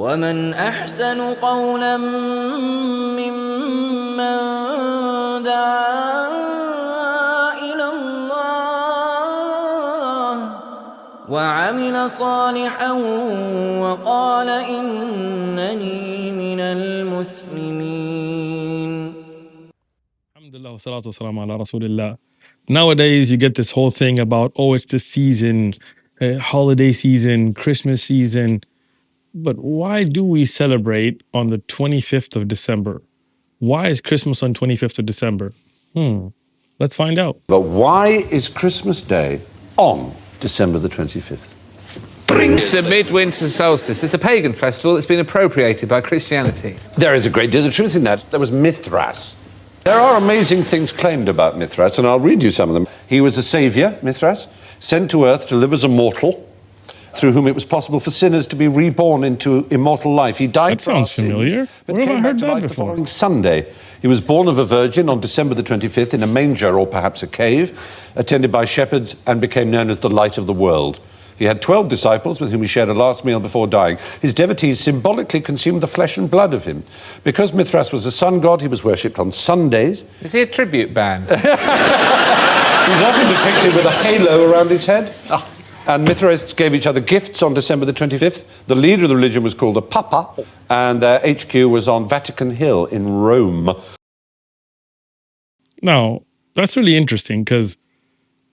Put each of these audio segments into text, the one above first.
ومن أحسن قولا ممن دعا إلى الله وعمل صالحا وقال إنني من المسلمين. Alhamdulillah, salatu wassalamu ala rasulillah. Nowadays, you get this whole thing about, oh, it's the season, holiday season, Christmas season. But why do we celebrate on the 25th of December? Why is Christmas on 25th of December? Let's find out. But why is Christmas Day on December the 25th? It's a midwinter solstice. It's a pagan festival that's been appropriated by Christianity. There is a great deal of truth in that. There was Mithras. There are amazing things claimed about Mithras, and I'll read you some of them. He was a savior, Mithras, sent to earth to live as a mortal, through whom it was possible for sinners to be reborn into immortal life. He died for our sins, familiar. but Where have I came back heard to that life the before? following Sunday. He was born of a virgin on December the 25th in a manger or perhaps a cave, attended by shepherds, and became known as the light of the world. He had 12 disciples with whom he shared a last meal before dying. His devotees symbolically consumed the flesh and blood of him. Because Mithras was a sun god, he was worshipped on Sundays. Is he a tribute band? He's often depicted with a halo around his head. And Mithraists gave each other gifts on December the 25th. The leader of the religion was called the Papa, and their HQ was on Vatican Hill in Rome. Now, that's really interesting because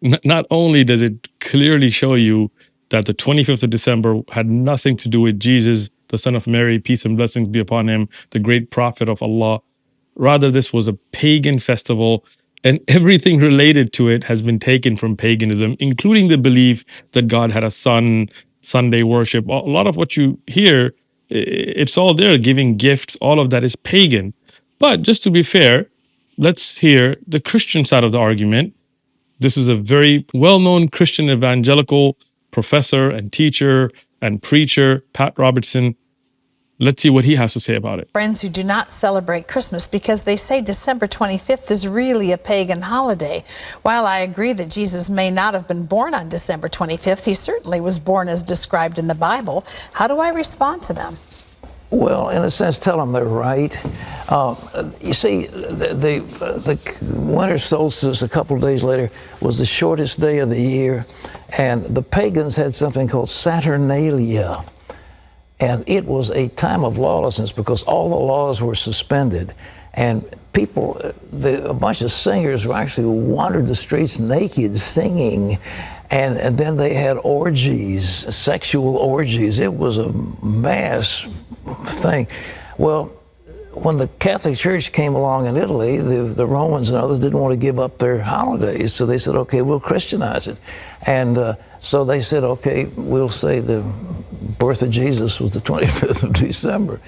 not only does it clearly show you that the 25th of December had nothing to do with Jesus, the son of Mary, peace and blessings be upon him, the great prophet of Allah. Rather, this was a pagan festival, and everything related to it has been taken from paganism, including the belief that God had a son, Sunday worship. A lot of what you hear, it's all there, giving gifts, all of that is pagan. But just to be fair, let's hear the Christian side of the argument. This is a very well-known Christian evangelical professor and teacher and preacher, Pat Robertson. Let's see what he has to say about it. Friends who do not celebrate Christmas because they say December 25th is really a pagan holiday. While I agree that Jesus may not have been born on December 25th, he certainly was born as described in the Bible. How do I respond to them? Well, in a sense, tell them they're right. You see, the winter solstice a couple of days later was the shortest day of the year, and the pagans had something called Saturnalia. And it was a time of lawlessness because all the laws were suspended. And people, a bunch of singers actually wandered the streets naked singing. And then they had orgies, sexual orgies. It was a mass thing. Well, when the Catholic Church came along in Italy, the Romans and others didn't want to give up their holidays. So they said, okay, we'll Christianize it. And so they said, okay, we'll say the birth of Jesus was the 25th of December.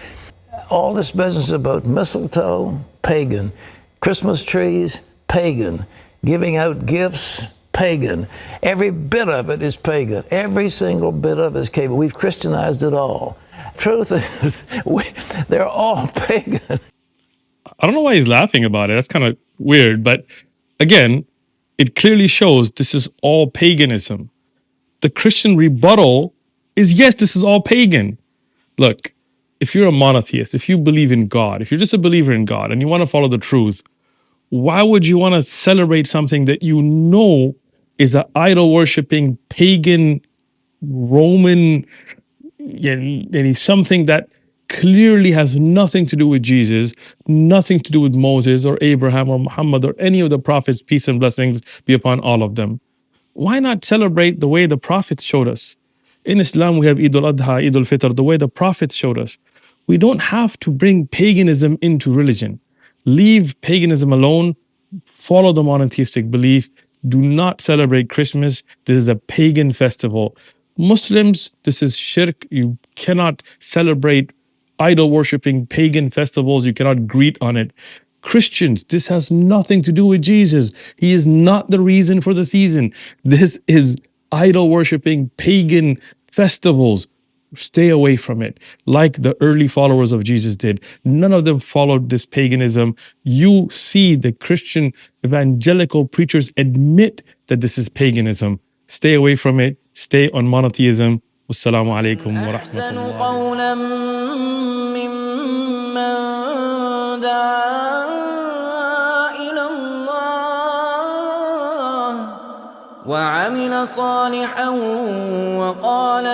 All this business about mistletoe, pagan. Christmas trees, pagan. Giving out gifts, pagan. Every bit of it is pagan. Every single bit of it is pagan. We've Christianized it all. Truth is, they're all pagan. I don't know why he's laughing about it. That's kind of weird. But again, it clearly shows this is all paganism. The Christian rebuttal is, yes, this is all pagan. Look, if you're a monotheist, if you believe in God, if you're just a believer in God and you want to follow the truth, why would you want to celebrate something that you know is an idol-worshipping, pagan, Roman, something that clearly has nothing to do with Jesus, nothing to do with Moses or Abraham or Muhammad or any of the prophets, peace and blessings be upon all of them? Why not celebrate the way the prophets showed us? In Islam, we have Eid al-Adha, Eid al-Fitr, the way the prophets showed us. We don't have to bring paganism into religion. Leave paganism alone. Follow the monotheistic belief. Do not celebrate Christmas. This is a pagan festival. Muslims, this is shirk. You cannot celebrate idol-worshipping pagan festivals. You cannot greet on it. Christians, this has nothing to do with Jesus. He is not the reason for the season. This is idol-worshipping pagan festivals. Stay away from it, like the early followers of Jesus did. None of them followed this paganism. You see the Christian evangelical preachers admit that this is paganism. Stay away from it. Stay on monotheism. Wassalamu alaikum wa rahmatullah. وعمل صالحا وقال